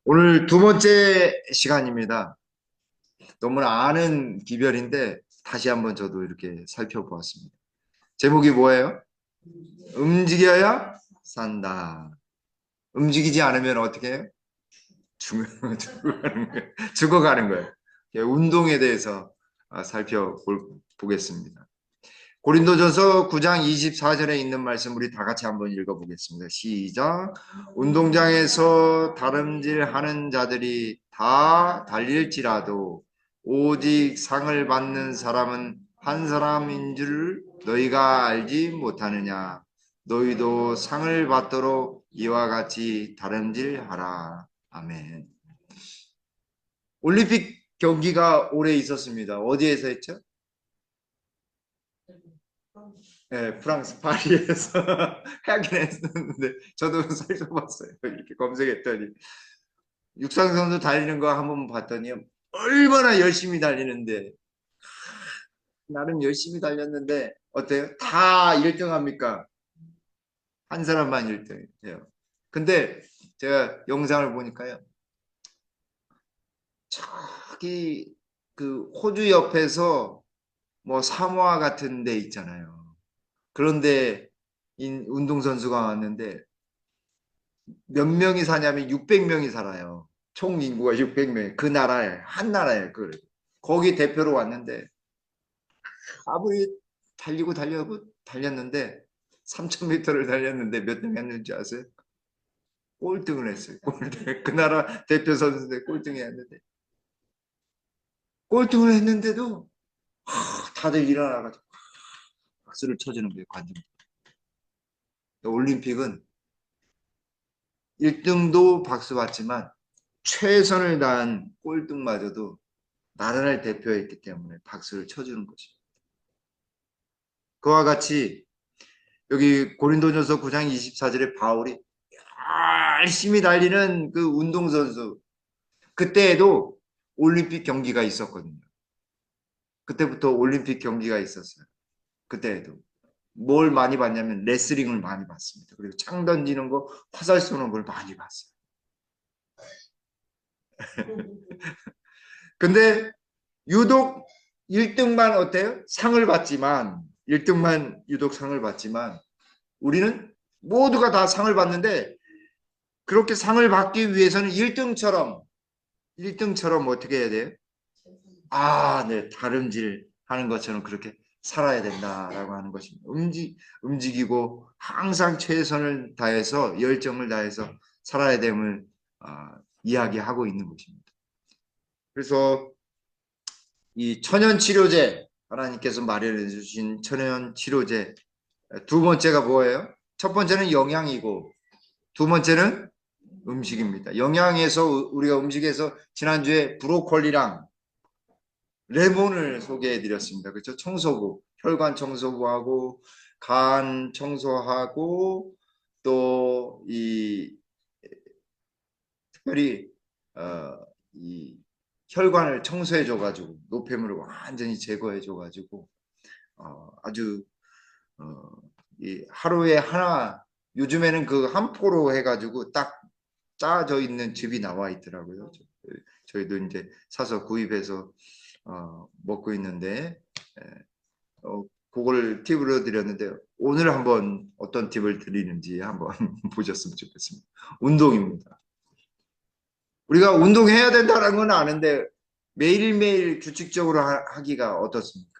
오늘 두 번째 시간입니다. 너무나 아는 기별인데 다시 한번 저도 이렇게 살펴보았습니다. 제목이 뭐예요? 움직여야 산다. 움직이지 않으면 어떻게 해요? 죽어가는 거예요. 죽어가는 거예요. 운동에 대해서 살펴보겠습니다. 고린도전서 9장 24절에 있는 말씀 우리 다 같이 한번 읽어보겠습니다. 시작. 운동장에서 다름질하는 자들이 다 달릴지라도 오직 상을 받는 사람은 한 사람인 줄 너희가 알지 못하느냐. 너희도 상을 받도록 이와 같이 다름질하라. 아멘. 올림픽 경기가 올해 있었습니다. 어디에서 했죠? 네, 프랑스 파리에서 하긴 했었는데 저도 살펴봤어요. 이렇게 검색했더니 육상 선수 달리는 거 한번 봤더니 얼마나 열심히 달리는데 나름 열심히 달렸는데 어때요? 다 1등 합니까? 한 사람만 1등이에요. 근데 제가 영상을 보니까요. 저기 그 호주 옆에서 뭐 사모아 같은 데 있잖아요. 그런데 운동선수가 왔는데 몇 명이 사냐면 600명이 살아요. 총 인구가 600명. 그 나라에 한 나라에 그 거기 대표로 왔는데 아무리 달리고 달렸는데 3,000m를 달렸는데 몇 등 했는지 아세요? 꼴등을 했어요. 꼴등. 그 나라 대표 선수인데 꼴등이 했는데 꼴등을 했는데도 다들 일어나가지고 박수를 쳐주는 거예요. 관중. 올림픽은 1등도 박수 받지만 최선을 다한 꼴등마저도 나라를 대표했기 때문에 박수를 쳐주는 것입니다. 그와 같이 여기 고린도전서 9장 24절에 바울이 열심히 달리는 그 운동선수 그때에도 올림픽 경기가 있었거든요. 그때부터 올림픽 경기가 있었어요. 그때에도 뭘 많이 봤냐면 레슬링을 많이 봤습니다. 그리고 창 던지는 거, 화살 쏘는 걸 많이 봤어요. 근데 유독 1등만 어때요? 상을 받지만 1등만 유독 상을 받지만 우리는 모두가 다 상을 받는데 그렇게 상을 받기 위해서는 1등처럼 어떻게 해야 돼요? 아, 네, 다름질 하는 것처럼 그렇게 살아야 된다라고 하는 것입니다. 움직이고 항상 최선을 다해서 열정을 다해서 살아야 됨을 이야기하고 있는 것입니다. 그래서 이 천연치료제 하나님께서 마련해 주신 천연치료제 두 번째가 뭐예요? 첫 번째는 영양이고 두 번째는 음식입니다. 영양에서 우리가 음식에서 지난주에 브로콜리랑 레몬을 소개해 드렸습니다. 그렇죠? 청소부, 혈관 청소부하고 간 청소하고 또 이 특별히 이 혈관을 청소해 줘 가지고 노폐물을 완전히 제거해 줘 가지고 아주 어, 이 하루에 하나 요즘에는 그 한 포로 해가지고 딱 짜져 있는 즙이 나와 있더라고요. 저희도 이제 사서 구입해서 먹고 있는데 그걸 팁으로 드렸는데 오늘 한번 어떤 팁을 드리는지 한번 보셨으면 좋겠습니다. 운동입니다. 우리가 운동해야 된다는 건 아는데 매일매일 규칙적으로 하기가 어떻습니까?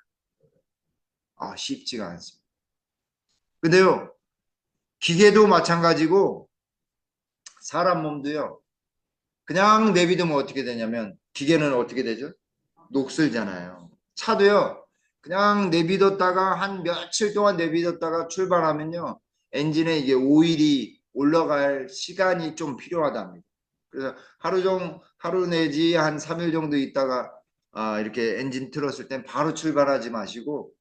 쉽지가 않습니다. 근데요, 기계도 마찬가지고 사람 몸도요. 그냥 내비두면 어떻게 되냐면 기계는 어떻게 되죠? 녹슬잖아요. 차도요. 그냥 내비뒀다가 한 며칠 동안 내비뒀다가 출발하면요. 엔진에 이게 오일이 올라갈 시간이 좀 필요하답니다. 그래서 하루 내지 한 3일 정도 있다가 이렇게 엔진 틀었을 땐 바로 출발하지 마시고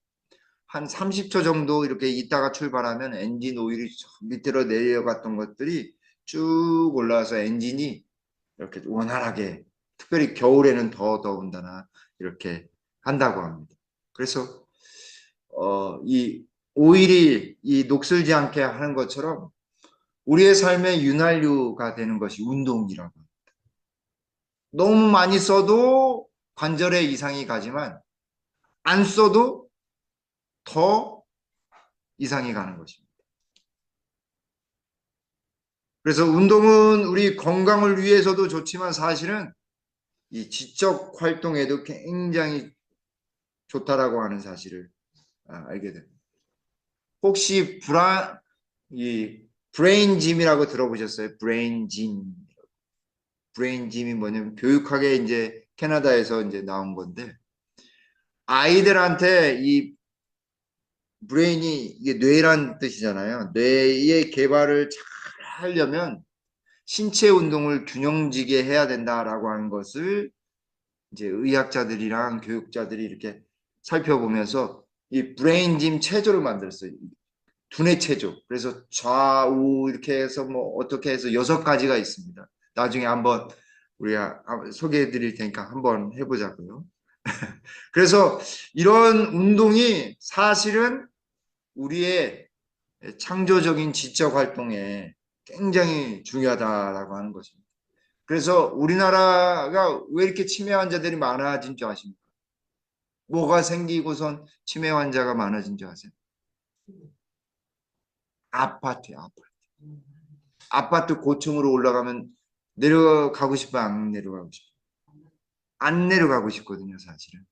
한 30초 정도 이렇게 있다가 출발하면 엔진 오일이 밑으로 내려갔던 것들이 쭉 올라와서 엔진이 이렇게 원활하게 특별히 겨울에는 더 더운다나 이렇게 한다고 합니다. 그래서 이 오일이 이 녹슬지 않게 하는 것처럼 우리의 삶의 윤활유가 되는 것이 운동이라고 합니다. 너무 많이 써도 관절에 이상이 가지만 안 써도 더 이상이 가는 것입니다. 그래서 운동은 우리 건강을 위해서도 좋지만 사실은 이 지적 활동에도 굉장히 좋다라고 하는 사실을 알게 됩니다. 혹시 이 브레인짐이라고 들어보셨어요? 브레인짐. 브레인짐이 뭐냐면 교육학에 이제 캐나다에서 이제 나온 건데 아이들한테 이 브레인이 이게 뇌란 뜻이잖아요. 뇌의 개발을 잘 하려면 신체 운동을 균형지게 해야 된다라고 하는 것을 이제 의학자들이랑 교육자들이 이렇게 살펴보면서 이 브레인짐 체조를 만들었어요. 두뇌 체조. 그래서 좌우 이렇게 해서 뭐 어떻게 해서 6가지가 있습니다. 나중에 한번 우리가 소개해 드릴 테니까 한번 해보자고요. 그래서 이런 운동이 사실은 우리의 창조적인 지적 활동에 굉장히 중요하다라고 하는 것입니다. 그래서 우리나라가 왜 이렇게 치매 환자들이 많아진 줄 아십니까? 뭐가 생기고선 치매 환자가 많아진 줄 아세요? 아파트요, 아파트. 아파트 고층으로 올라가면 내려가고 싶어, 안 내려가고 싶어? 안 내려가고 싶거든요, 사실은.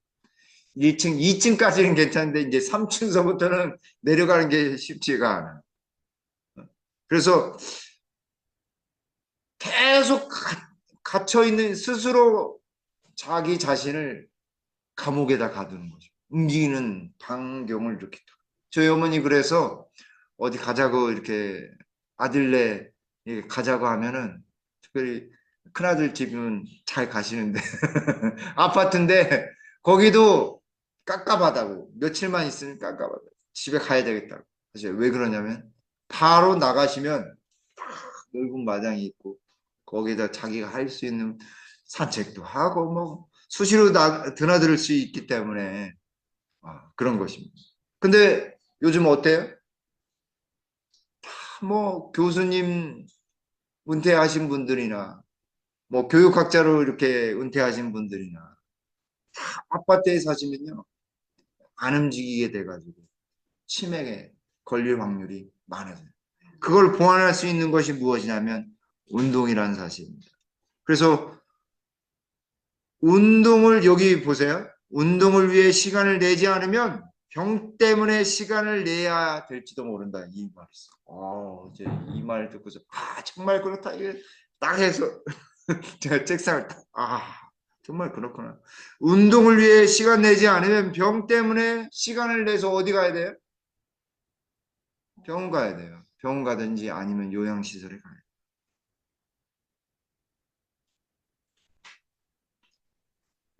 1층, 2층까지는 괜찮은데 이제 3층서부터는 내려가는 게 쉽지가 않아요. 그래서 계속 갇혀 있는 스스로 자기 자신을 감옥에다 가두는 거죠. 움직이는 반경을 이렇게. 저희 어머니 그래서 어디 가자고 이렇게 아들네 가자고 하면은 특별히 큰아들 집은 잘 가시는데 아파트인데 거기도 깝깝하다고 며칠만 있으면 깝깝하다고 집에 가야 되겠다고. 사실 왜 그러냐면 바로 나가시면 넓은 마당이 있고 거기다 자기가 할 수 있는 산책도 하고 뭐 수시로 드나들 수 있기 때문에 그런 것입니다. 근데 요즘 어때요? 뭐 교수님 은퇴하신 분들이나 뭐 교육학자로 이렇게 은퇴하신 분들이나 아파트에 사시면요 안 움직이게 돼가지고 치매에 걸릴 확률이 많아져요. 그걸 보완할 수 있는 것이 무엇이냐면 운동이라는 사실입니다. 그래서 운동을 여기 보세요. 운동을 위해 시간을 내지 않으면 병 때문에 시간을 내야 될지도 모른다. 이 말이었어. 이제 이 말 듣고서 정말 그렇다. 이게 딱 해서 제가 책상을 정말 그렇구나. 운동을 위해 시간 내지 않으면 병 때문에 시간을 내서 어디 가야 돼요? 병원 가야 돼요. 병원 가든지 아니면 요양시설에 가야 돼요.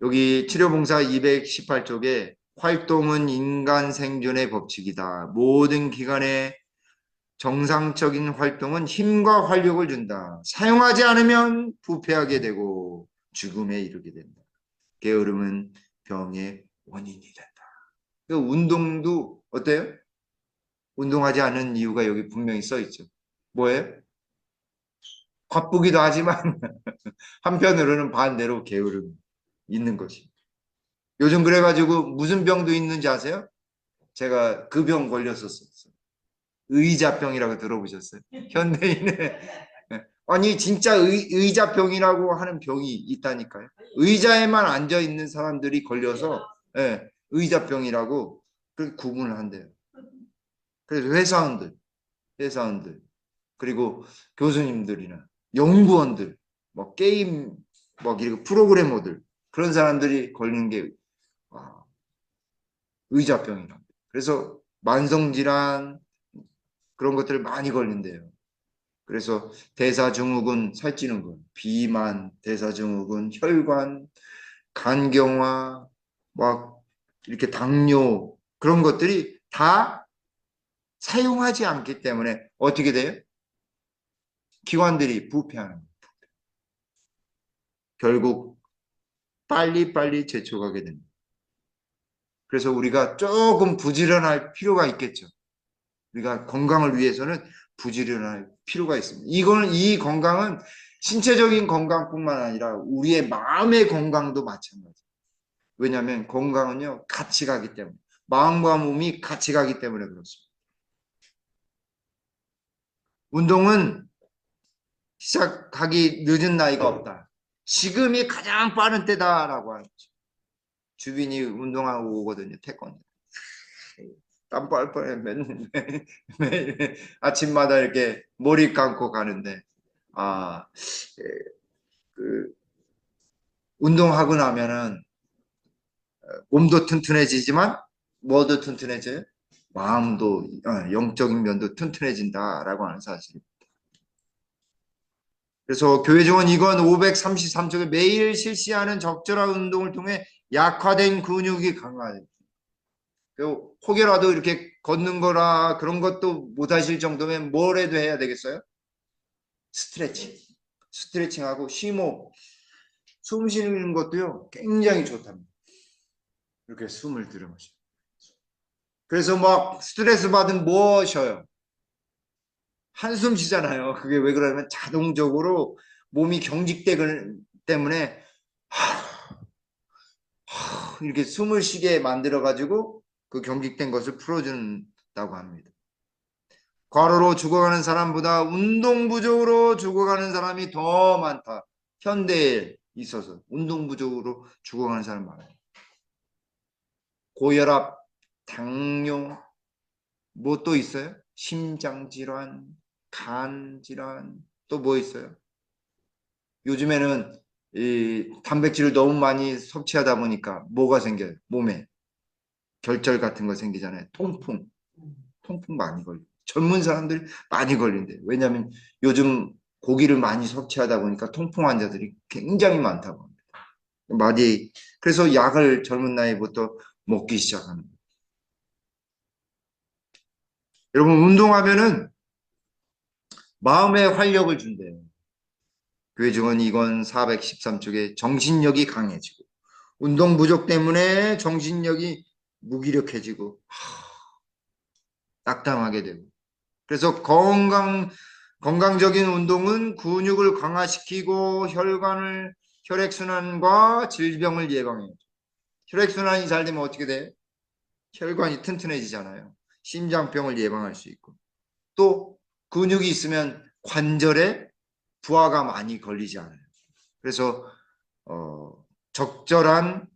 여기 치료봉사 218쪽에 활동은 인간 생존의 법칙이다. 모든 기관의 정상적인 활동은 힘과 활력을 준다. 사용하지 않으면 부패하게 되고 죽음에 이르게 된다. 게으름은 병의 원인이 된다. 그 운동도 어때요? 운동하지 않은 이유가 여기 분명히 써 있죠. 뭐예요? 바쁘기도 하지만 한편으로는 반대로 게으름이 있는 것이. 요즘 그래가지고 무슨 병도 있는지 아세요? 제가 그 병 걸렸었어요. 의자병이라고 들어보셨어요? 현대인의 아니 진짜 의자병이라고 하는 병이 있다니까요. 의자에만 앉아 있는 사람들이 걸려서 의자병이라고 그렇게 구분을 한대요. 그래서 회사원들 그리고 교수님들이나 연구원들 뭐 게임 뭐 이렇게 프로그래머들 그런 사람들이 걸리는 게 의자병이랍니다. 그래서 만성질환 그런 것들을 많이 걸린대요. 그래서 대사증후군 살찌는 것, 비만, 대사증후군, 혈관, 간경화, 막 이렇게 당뇨 그런 것들이 다 사용하지 않기 때문에 어떻게 돼요? 기관들이 부패하는 거예요. 결국 빨리빨리 재촉하게 됩니다. 그래서 우리가 조금 부지런할 필요가 있겠죠. 우리가 건강을 위해서는 부지런할 필요가 있습니다. 이 건강은 신체적인 건강뿐만 아니라 우리의 마음의 건강도 마찬가지. 왜냐하면 건강은요, 같이 가기 때문에. 마음과 몸이 같이 가기 때문에 그렇습니다. 운동은 시작하기 늦은 나이가 없다. 지금이 가장 빠른 때다라고 하죠. 주빈이 운동하고 오거든요, 태권도. 땀 뻘뻘해 매일 아침마다 이렇게 머리 감고 가는데 아, 그 운동하고 나면은 몸도 튼튼해지지만 뭐도 튼튼해져요? 마음도 영적인 면도 튼튼해진다라고 하는 사실. 그래서 교회 정원 2권 533쪽에 매일 실시하는 적절한 운동을 통해 약화된 근육이 강화돼요. 혹여라도 이렇게 걷는 거라 그런 것도 못하실 정도면 뭘 해도 해야 되겠어요? 스트레칭. 스트레칭하고 심호흡. 숨 쉬는 것도요, 굉장히 좋답니다. 이렇게 숨을 들여마셔요. 그래서 막 스트레스 받으면 뭐 쉬어요? 한숨 쉬잖아요. 그게 왜 그러냐면 자동적으로 몸이 경직되기 때문에 이렇게 숨을 쉬게 만들어가지고 그 경직된 것을 풀어준다고 합니다. 과로로 죽어가는 사람보다 운동 부족으로 죽어가는 사람이 더 많다. 현대에 있어서 운동 부족으로 죽어가는 사람 많아요. 고혈압, 당뇨, 뭐 또 있어요? 심장질환, 간질환, 또 뭐 있어요? 요즘에는 이 단백질을 너무 많이 섭취하다 보니까 뭐가 생겨요? 몸에 결절 같은 거 생기잖아요. 통풍 많이 걸려. 젊은 사람들이 많이 걸린대요. 왜냐하면 요즘 고기를 많이 섭취하다 보니까 통풍 환자들이 굉장히 많다고 합니다. 많이 그래서 약을 젊은 나이부터 먹기 시작하는 거예요. 여러분 운동하면은 마음에 활력을 준대요. 교회 증언 2권 413쪽에 정신력이 강해지고 운동 부족 때문에 정신력이 무기력해지고 낙담하게 되고 그래서 건강적인 운동은 근육을 강화시키고 혈액순환과 질병을 예방해요. 혈액순환이 잘 되면 어떻게 돼요? 혈관이 튼튼해지잖아요. 심장병을 예방할 수 있고 또 근육이 있으면 관절에 부하가 많이 걸리지 않아요. 그래서 어, 적절한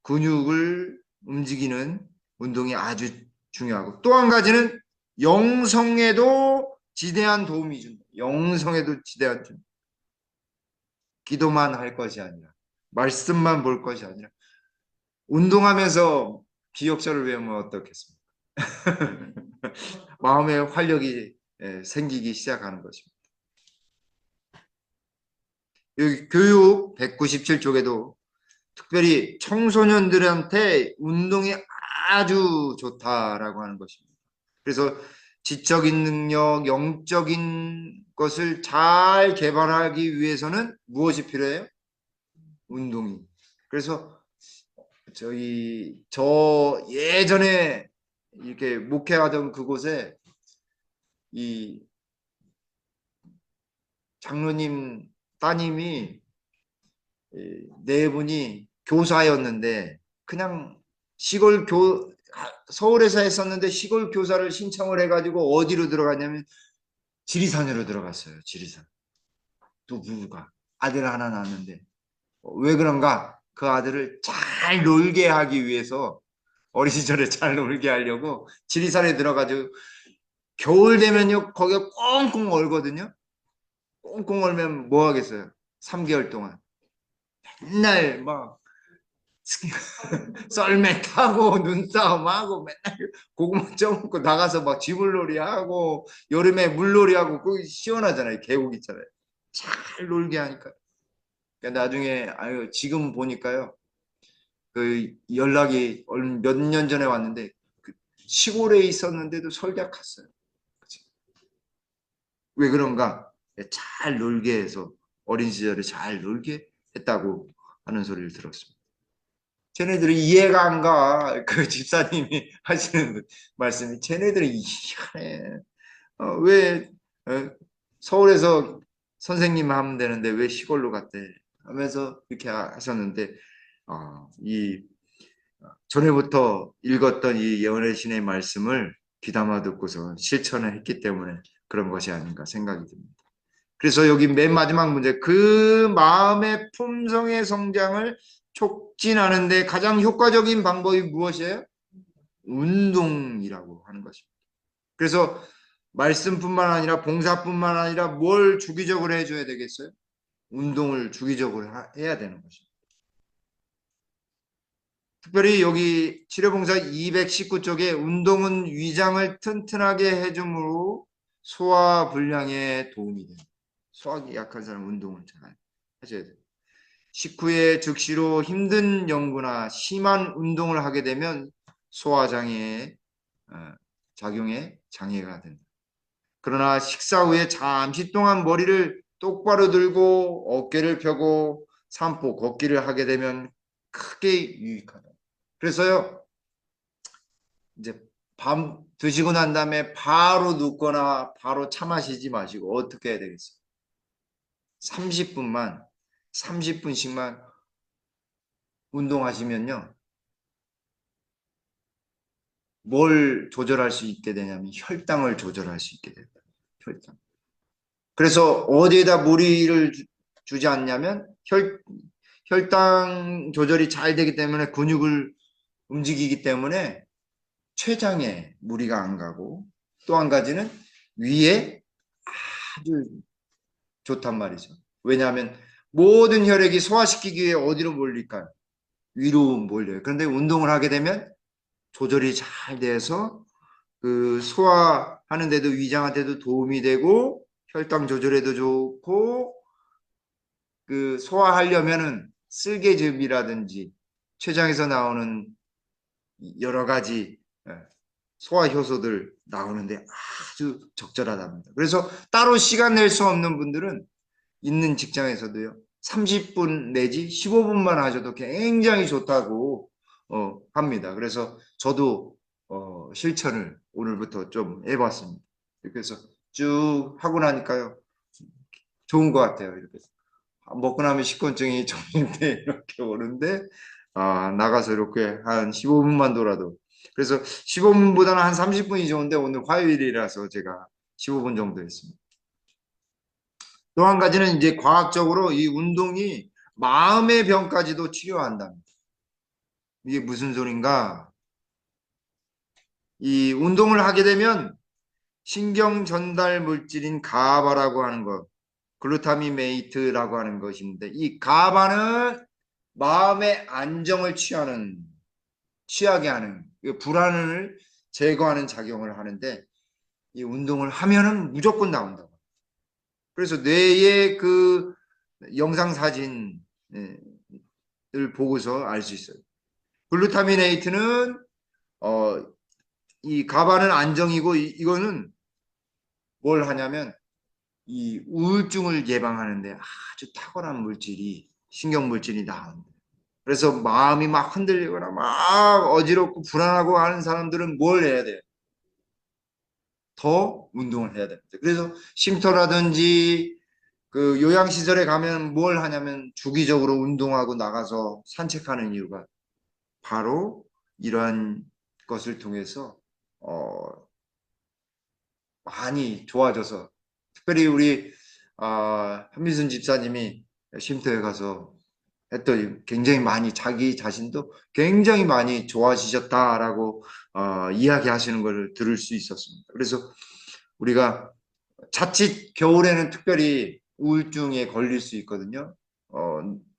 근육을 움직이는 운동이 아주 중요하고 또 한 가지는 영성에도 지대한 도움이 준다. 영성에도 지대한 도움. 기도만 할 것이 아니라 말씀만 볼 것이 아니라 운동하면서 기억절을 외우면 어떻겠습니까? 마음의 활력이 생기기 시작하는 것입니다. 여기 교육 197쪽에도 특별히 청소년들한테 운동이 아주 좋다라고 하는 것입니다. 그래서 지적인 능력, 영적인 것을 잘 개발하기 위해서는 무엇이 필요해요? 운동이. 그래서 저 예전에 이렇게 목회하던 그곳에 이 장로님 따님이 네 분이 교사였는데 그냥 시골 서울에서 했었는데 시골 교사를 신청을 해가지고 어디로 들어갔냐면 지리산으로 들어갔어요. 지리산. 두 부부가 아들 하나 낳았는데 왜 그런가? 그 아들을 잘 놀게 하기 위해서 어린 시절에 잘 놀게 하려고 지리산에 들어가지고 겨울 되면요 거기가 꽁꽁 얼거든요. 꽁꽁 얼면 뭐 하겠어요? 3개월 동안 맨날 막 썰매 타고 눈싸움하고 맨날 고구마 쪄먹고 나가서 막 쥐물놀이 하고 여름에 물놀이 하고 거기 시원하잖아요. 계곡 있잖아요. 잘 놀게 하니까. 그러니까 나중에 아유 지금 보니까요. 그 연락이 몇 년 전에 왔는데 그 시골에 있었는데도 설작 갔어요. 왜 그런가? 잘 놀게 해서 어린 시절에 잘 놀게 했다고 하는 소리를 들었습니다. 쟤네들이 이해가 안 가. 그 집사님이 하시는 말씀이 쟤네들이 이해가 안 해. 왜 서울에서 선생님 하면 되는데 왜 시골로 갔대 하면서 이렇게 하셨는데 이 전에부터 읽었던 이 예언의 신의 말씀을 귀담아 듣고서 실천을 했기 때문에 그런 것이 아닌가 생각이 듭니다. 그래서 여기 맨 마지막 문제, 그 마음의 품성의 성장을 촉진하는데 가장 효과적인 방법이 무엇이에요? 운동이라고 하는 것입니다. 그래서 말씀뿐만 아니라 봉사뿐만 아니라 뭘 주기적으로 해줘야 되겠어요? 운동을 주기적으로 해야 되는 것입니다. 특별히 여기 치료봉사 219쪽에 운동은 위장을 튼튼하게 해줌으로 소화 불량에 도움이 됩니다. 소화기 약한 사람 운동을 잘 하셔야 돼요. 식후에 즉시로 힘든 연구나 심한 운동을 하게 되면 소화장애의 작용에 장애가 된다. 그러나 식사 후에 잠시 동안 머리를 똑바로 들고 어깨를 펴고 산보 걷기를 하게 되면 크게 유익하다. 그래서요, 이제 밤 드시고 난 다음에 바로 눕거나 바로 차 마시지 마시고 어떻게 해야 되겠어요? 30분씩만 운동하시면요. 뭘 조절할 수 있게 되냐면 혈당을 조절할 수 있게 됩니다. 혈당. 그래서 어디에다 무리를 주지 않냐면 혈당 조절이 잘 되기 때문에 근육을 움직이기 때문에 췌장에 무리가 안 가고 또 한 가지는 위에 아주 좋단 말이죠. 왜냐하면 모든 혈액이 소화시키기 위해 어디로 몰릴까요? 위로 몰려요. 그런데 운동을 하게 되면 조절이 잘 돼서 그 소화하는 데도 위장한테도 도움이 되고 혈당 조절에도 좋고 그 소화하려면은 쓸개즙이라든지 췌장에서 나오는 여러 가지 소화 효소들 나오는데 아주 적절하답니다. 그래서 따로 시간 낼 수 없는 분들은 있는 직장에서도요. 30분 내지 15분만 하셔도 굉장히 좋다고 합니다. 그래서 저도 실천을 오늘부터 좀 해봤습니다. 그래서 쭉 하고 나니까요. 좋은 것 같아요. 이렇게 먹고 나면 식곤증이 정리돼 이렇게 오는데 나가서 이렇게 한 15분만 돌아도 그래서 15분보다는 한 30분이 좋은데 오늘 화요일이라서 제가 15분 정도 했습니다. 또 한 가지는 이제 과학적으로 이 운동이 마음의 병까지도 치료한답니다. 이게 무슨 소린가? 이 운동을 하게 되면 신경 전달 물질인 가바라고 하는 것, 글루타미메이트라고 하는 것인데 이 가바는 마음의 안정을 취하게 하는 불안을 제거하는 작용을 하는데 이 운동을 하면은 무조건 나온다고. 그래서 뇌의 그 영상 사진을 보고서 알 수 있어요. 글루타미네이트는 이 가바는 안정이고 이거는 뭘 하냐면 이 우울증을 예방하는데 아주 탁월한 물질이 신경 물질이 나옵니다. 그래서 마음이 막 흔들리거나 막 어지럽고 불안하고 하는 사람들은 뭘 해야 돼요? 더 운동을 해야 됩니다. 그래서 쉼터라든지 그 요양시설에 가면 뭘 하냐면 주기적으로 운동하고 나가서 산책하는 이유가 바로 이러한 것을 통해서 어, 많이 좋아져서 특별히 우리 한민순 집사님이 쉼터에 가서 했더니 굉장히 많이 자기 자신도 굉장히 많이 좋아지셨다라고 이야기하시는 것을 들을 수 있었습니다. 그래서 우리가 자칫 겨울에는 특별히 우울증에 걸릴 수 있거든요.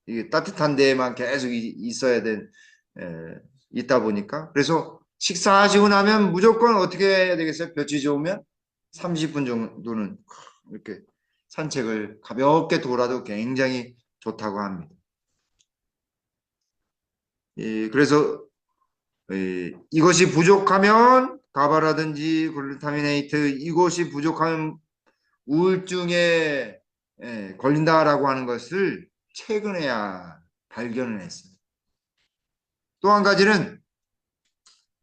이게 따뜻한 데에만 계속 있어야 있다 보니까 그래서 식사하시고 나면 무조건 어떻게 해야 되겠어요? 볕이 좋으면 30분 정도는 이렇게 산책을 가볍게 돌아도 굉장히 좋다고 합니다. 그래서 이것이 부족하면 가바라든지 글루타미네이트 이것이 부족하면 우울증에 걸린다라고 하는 것을 최근에야 발견을 했어요. 또 한 가지는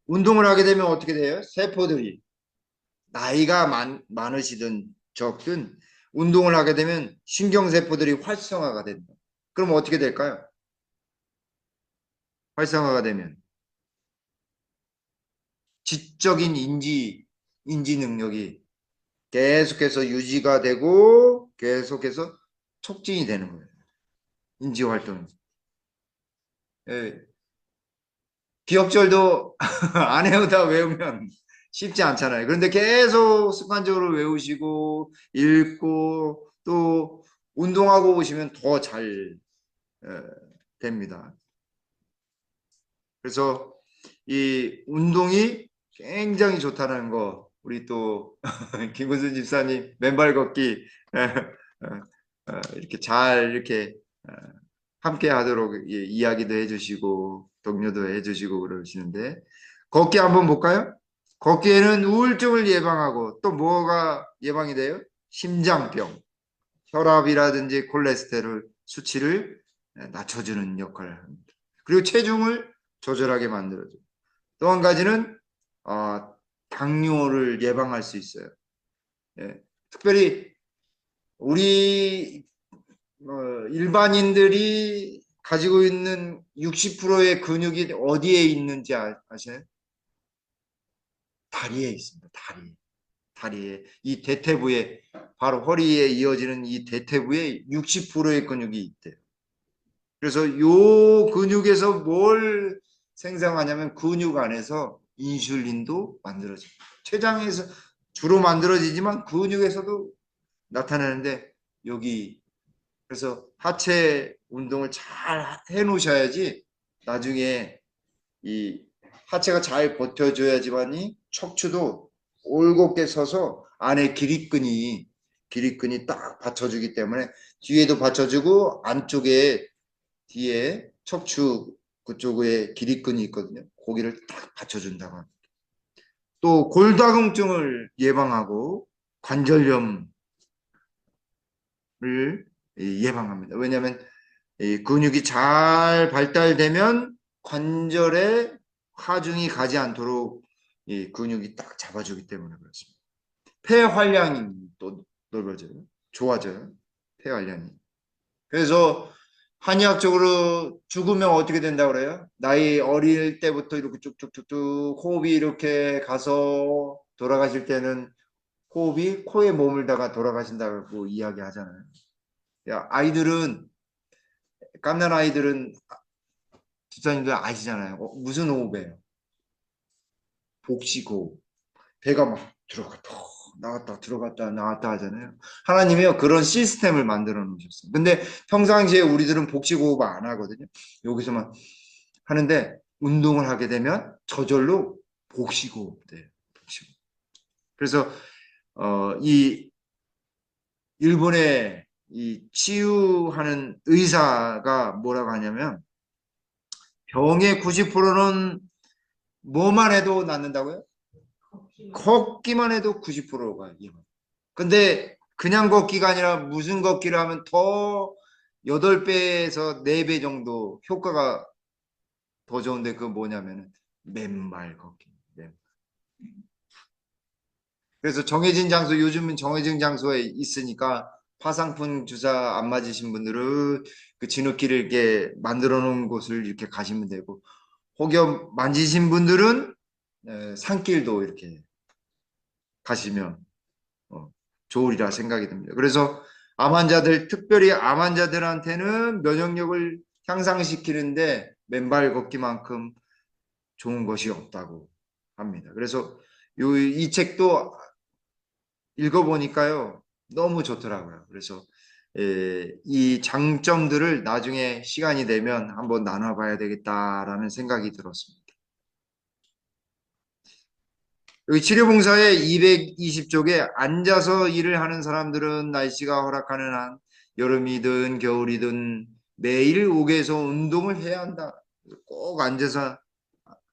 운동을 하게 되면 어떻게 돼요? 세포들이 나이가 많으시든 적든 운동을 하게 되면 신경세포들이 활성화가 된다. 그럼 어떻게 될까요? 활성화가 되면 지적인 인지 능력이 계속해서 유지가 되고 계속해서 촉진이 되는 거예요. 인지 활동이. 예. 기억절도 안 외우다 외우면 쉽지 않잖아요. 그런데 계속 습관적으로 외우시고 읽고 또 운동하고 오시면 더 잘 됩니다. 그래서 이 운동이 굉장히 좋다는 거 우리 또 김근순 집사님 맨발 걷기 이렇게 잘 이렇게 함께 하도록 이야기도 해주시고 독려도 해주시고 그러시는데 걷기 한번 볼까요? 걷기에는 우울증을 예방하고 또 뭐가 예방이 돼요? 심장병, 혈압이라든지 콜레스테롤 수치를 낮춰주는 역할을 합니다. 그리고 체중을 조절하게 만들어줘요. 또 한 가지는 당뇨를 예방할 수 있어요. 예. 특별히 우리 일반인들이 가지고 있는 60%의 근육이 어디에 있는지 아세요? 다리에 있습니다. 다리에 이 대퇴부에 바로 허리에 이어지는 이 대퇴부에 60%의 근육이 있대요. 그래서 요 근육에서 뭘 생성하냐면 근육 안에서 인슐린도 만들어집니다. 췌장에서 주로 만들어지지만 근육에서도 나타나는데 여기 그래서 하체 운동을 잘 해 놓으셔야지 나중에 이 하체가 잘 버텨줘야지만이 척추도 올곧게 서서 안에 기립근이 딱 받쳐주기 때문에 뒤에도 받쳐주고 안쪽에 뒤에 척추 그쪽에 기립근이 있거든요. 고기를 딱 받쳐준다고 합니다. 또 골다공증을 예방하고 관절염을 예방합니다. 왜냐하면 이 근육이 잘 발달되면 관절에 하중이 가지 않도록 이 근육이 딱 잡아주기 때문에 그렇습니다. 폐활량이 또 넓어져요. 좋아져요. 폐활량이. 그래서 한의학적으로 죽으면 어떻게 된다고 그래요? 나이 어릴 때부터 이렇게 쭉쭉쭉쭉 호흡이 이렇게 가서 돌아가실 때는 호흡이 코에 머물다가 돌아가신다고 이야기하잖아요. 야, 갓난 아이들은 집사님들 아시잖아요. 무슨 호흡이에요? 복식호흡. 배가 막 들어갔다 나갔다 들어갔다 나갔다 하잖아요. 하나님이요 그런 시스템을 만들어 놓으셨어요. 근데 평상시에 우리들은 복식호흡 안 하거든요. 여기서만 하는데 운동을 하게 되면 저절로 복식호흡 돼요. 복식호흡. 그래서 이 일본의 이 치유하는 의사가 뭐라고 하냐면 병의 90%는 뭐만 해도 낫는다고요? 걷기만 해도 90%가 예방. 근데 그냥 걷기가 아니라 무슨 걷기를 하면 더 8배에서 4배 정도 효과가 더 좋은데 그거 뭐냐면은 맨발 걷기. 그래서 정해진 장소, 요즘은 정해진 장소에 있으니까 파상풍 주사 안 맞으신 분들은 그 진흙길을 이렇게 만들어 놓은 곳을 이렇게 가시면 되고 혹여 만지신 분들은 산길도 이렇게 가시면 좋으리라 생각이 듭니다. 그래서 암 환자들, 특별히 암 환자들한테는 면역력을 향상시키는데 맨발 걷기만큼 좋은 것이 없다고 합니다. 그래서 이 책도 읽어보니까요, 너무 좋더라고요. 그래서 이 장점들을 나중에 시간이 되면 한번 나눠봐야 되겠다라는 생각이 들었습니다. 여기 치료봉사의 220쪽에 앉아서 일을 하는 사람들은 날씨가 허락하는 한 여름이든 겨울이든 매일 옥에서 운동을 해야 한다. 꼭 앉아서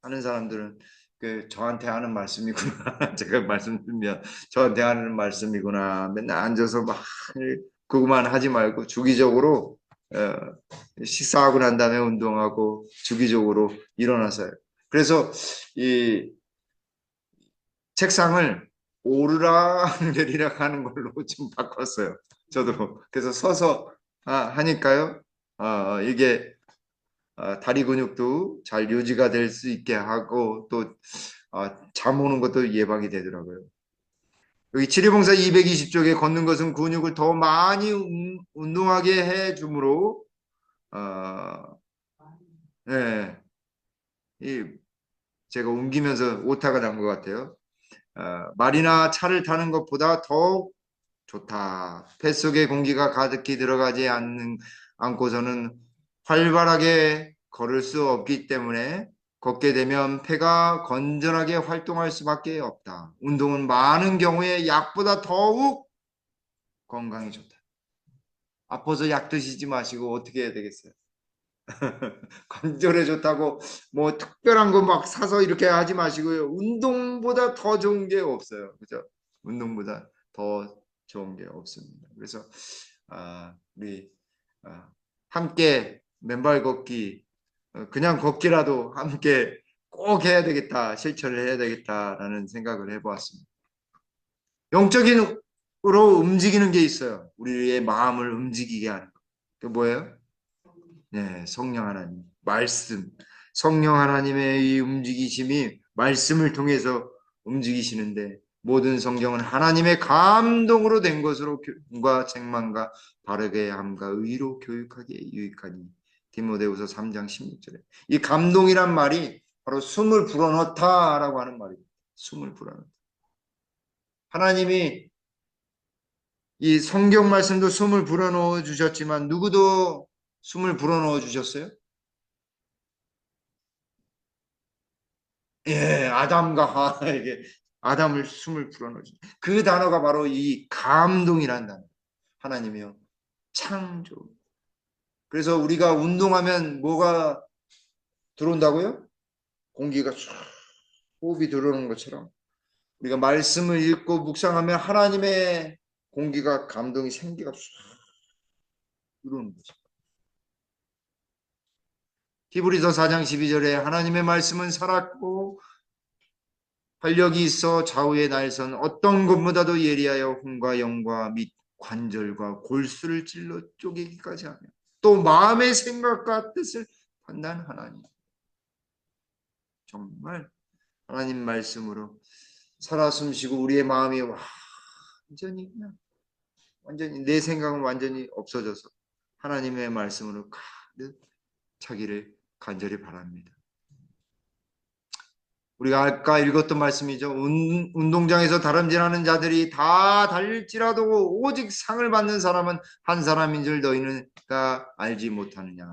하는 사람들은 그 저한테 하는 말씀이구나. 제가 말씀드리면 저한테 하는 말씀이구나. 맨날 앉아서 막 그것만 하지 말고 주기적으로 식사하고 난 다음에 운동하고 주기적으로 일어나서요. 그래서 이 책상을 오르락 내리락 하는 걸로 좀 바꿨어요. 저도 그래서 서서 하니까요. 이게 다리 근육도 잘 유지가 될 수 있게 하고 또 잠 오는 것도 예방이 되더라고요. 여기 치료봉사 220쪽에 걷는 것은 근육을 더 많이 운동하게 해주므로 네, 이 제가 옮기면서 오타가 난 것 같아요. 말이나 차를 타는 것보다 더 좋다. 뱃속에 공기가 가득히 들어가지 않고서는 활발하게 걸을 수 없기 때문에 걷게 되면 폐가 건전하게 활동할 수밖에 없다. 운동은 많은 경우에 약보다 더욱 건강에 좋다. 아파서 약 드시지 마시고 어떻게 해야 되겠어요? 관절에 좋다고 뭐 특별한 거 막 사서 이렇게 하지 마시고요. 운동보다 더 좋은 게 없어요. 그죠? 운동보다 더 좋은 게 없습니다. 그래서 우리 함께 맨발 걷기 그냥 걷기라도 함께 꼭 해야 되겠다. 실천을 해야 되겠다라는 생각을 해보았습니다. 영적인으로 움직이는 게 있어요. 우리의 마음을 움직이게 하는 거. 그 뭐예요? 네, 성령 하나님, 말씀, 성령 하나님의 이 움직이심이 말씀을 통해서 움직이시는데 모든 성경은 하나님의 감동으로 된 것으로 교훈과 책망과 바르게 함과 의로 교육하기에 유익하니 디모데후서 3장 16절에 이 감동이란 말이 바로 숨을 불어넣다라고 하는 말입니다. 숨을 불어넣다. 하나님이 이 성경 말씀도 숨을 불어넣어 주셨지만 누구도 숨을 불어넣어 주셨어요? 예, 아담과 하와에게 아담을 숨을 불어넣어준 그 단어가 바로 이 감동이라는 단어. 하나님이요. 창조. 그래서 우리가 운동하면 뭐가 들어온다고요? 공기가 쫙 호흡이 들어오는 것처럼 우리가 말씀을 읽고 묵상하면 하나님의 공기가 감동이 생기가 쫙 들어오는 거죠. 히브리서 4장 12절에 하나님의 말씀은 살았고 활력이 있어 좌우의 날선 어떤 것보다도 예리하여 혼과 영과 및 관절과 골수를 찔러 쪼개기까지 하며 또 마음의 생각과 뜻을 판단하나니 정말 하나님 말씀으로 살아 숨쉬고 우리의 마음이 완전히 그냥 완전히 내 생각은 완전히 없어져서 하나님의 말씀으로 가득 차기를 간절히 바랍니다. 우리가 아까 읽었던 말씀이죠. 운동장에서 다름질하는 자들이 다 달릴지라도 오직 상을 받는 사람은 한 사람인 줄 너희는 다 알지 못하느냐.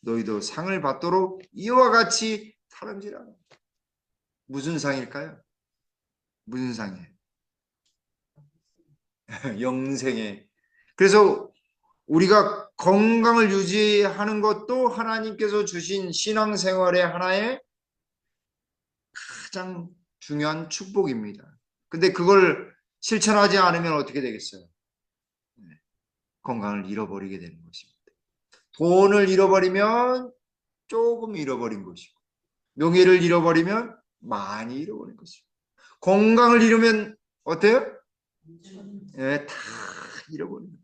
너희도 상을 받도록 이와 같이 다름질하라. 무슨 상일까요? 무슨 상이에요? 영생에. 그래서 우리가 건강을 유지하는 것도 하나님께서 주신 신앙생활의 하나의 가장 중요한 축복입니다. 근데 그걸 실천하지 않으면 어떻게 되겠어요? 건강을 잃어버리게 되는 것입니다. 돈을 잃어버리면 조금 잃어버린 것이고, 명예를 잃어버리면 많이 잃어버린 것이고, 건강을 잃으면 어때요? 네, 다 잃어버립니다.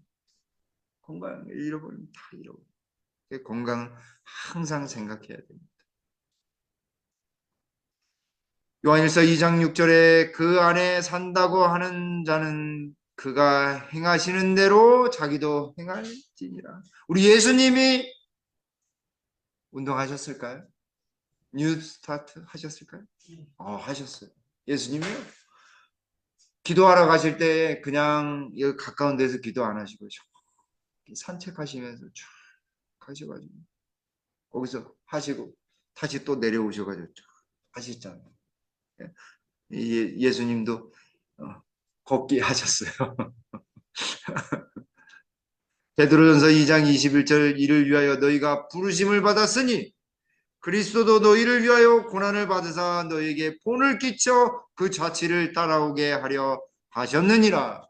건강을 잃어버리면 다 잃어버립니다. 건강을 항상 생각해야 됩니다. 요한일서 2장 6절에 그 안에 산다고 하는 자는 그가 행하시는 대로 자기도 행할지니라. 우리 예수님이 운동하셨을까요? 뉴 스타트 하셨을까요? 하셨어요. 예수님이요. 기도하러 가실 때 그냥 여기 가까운 데서 기도 안 하시고 산책하시면서 쭉 가셔가지고 거기서 하시고 다시 또 내려오셔가지고 쭉 하셨잖아요. 예수님도 걷기 하셨어요. 베드로전서 2장 21절 이를 위하여 너희가 부르심을 받았으니 그리스도도 너희를 위하여 고난을 받으사 너희에게 본을 끼쳐 그 자취를 따라오게 하려 하셨느니라.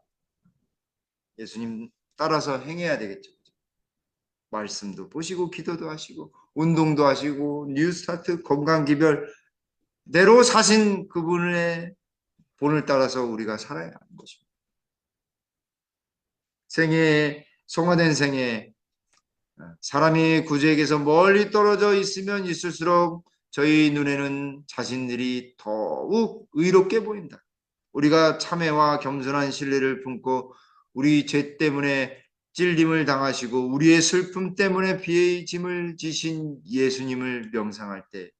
예수님 따라서 행해야 되겠죠. 말씀도 보시고 기도도 하시고 운동도 하시고 뉴스타트 건강기별대로 사신 그분의 본을 따라서 우리가 살아야 하는 것입니다. 생애, 성화된 생애, 사람이 구주에게서 멀리 떨어져 있으면 있을수록 저희 눈에는 자신들이 더욱 의롭게 보인다. 우리가 참회와 겸손한 신뢰를 품고 우리 죄 때문에 찔림을 당하시고 우리의 슬픔 때문에 비의 짐을 지신 예수님을 명상할 때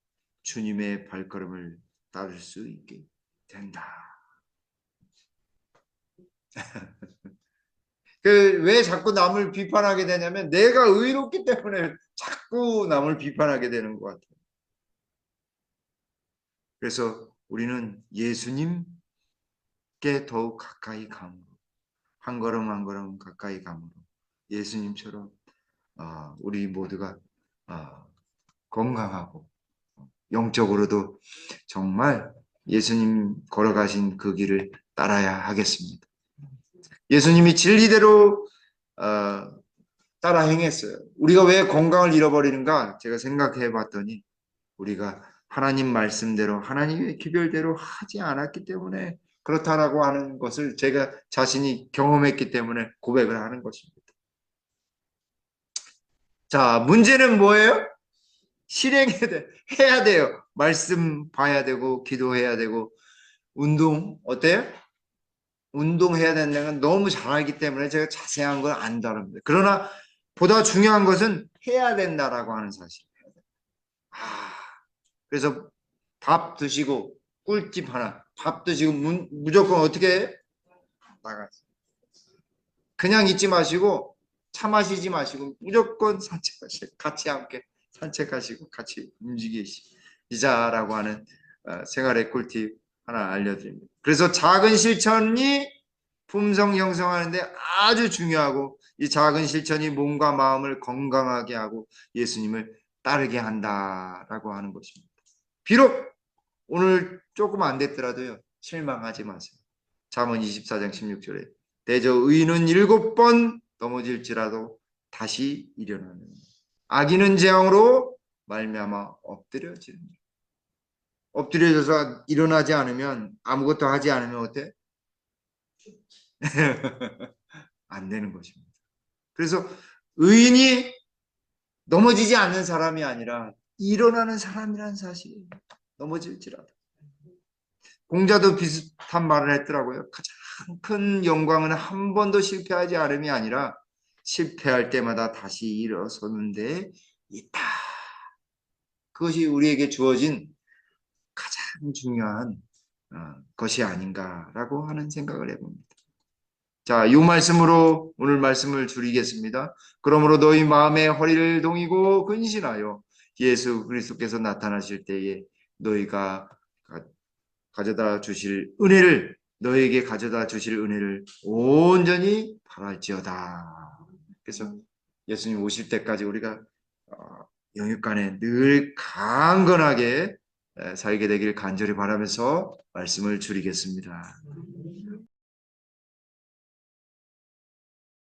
주님의 발걸음을 따를 수 있게 된다. 왜 자꾸 남을 비판하게 되냐면 내가 의롭기 때문에 자꾸 남을 비판하게 되는 것 같아요. 그래서 우리는 예수님께 더욱 가까이 감으로 한 걸음 한 걸음 가까이 감으로 예수님처럼 우리 모두가 건강하고 영적으로도 정말 예수님 걸어가신 그 길을 따라야 하겠습니다. 예수님이 진리대로 따라 행했어요. 우리가 왜 건강을 잃어버리는가? 제가 생각해 봤더니 우리가 하나님 말씀대로 하나님의 기별대로 하지 않았기 때문에 그렇다라고 하는 것을 제가 자신이 경험했기 때문에 고백을 하는 것입니다. 자, 문제는 뭐예요? 해야 돼요. 말씀 봐야 되고 기도해야 되고 운동 어때요? 운동해야 된다는 건 너무 잘 알기 때문에 제가 자세한 건 안 다룹니다. 그러나 보다 중요한 것은 해야 된다라고 하는 사실이에요. 그래서 밥 드시고 꿀팁 하나. 밥 드시고 무조건 어떻게 해? 나가세요. 그냥 있지 마시고 차 마시지 마시고 무조건 산책하시고 같이 함께 산책하시고 같이 움직이시자라고 하는 생활의 꿀팁 하나 알려드립니다. 그래서 작은 실천이 품성 형성하는데 아주 중요하고 이 작은 실천이 몸과 마음을 건강하게 하고 예수님을 따르게 한다라고 하는 것입니다. 비록 오늘 조금 안 됐더라도요. 실망하지 마세요. 잠언 24장 16절에 대저 의인은 7번 넘어질지라도 다시 일어나는 악인은 재앙으로 말미암아 엎드려지는 엎드려져서 일어나지 않으면 아무것도 하지 않으면 어때? 안 되는 것입니다. 그래서 의인이 넘어지지 않는 사람이 아니라 일어나는 사람이라는 사실이에요. 넘어질지라도. 공자도 비슷한 말을 했더라고요. 가장 큰 영광은 한 번도 실패하지 않음이 아니라 실패할 때마다 다시 일어서는 데 있다. 그것이 우리에게 주어진 가장 중요한 것이 아닌가라고 하는 생각을 해봅니다. 자, 이 말씀으로 오늘 말씀을 줄이겠습니다. 그러므로 너희 마음의 허리를 동이고 근신하여 예수 그리스도께서 나타나실 때에 너희가 가져다 주실 은혜를 너에게 가져다 주실 은혜를 온전히 바랄지어다. 그래서 예수님 오실 때까지 우리가 영육간에 늘 강건하게 살게 되길 간절히 바라면서 말씀을 줄이겠습니다.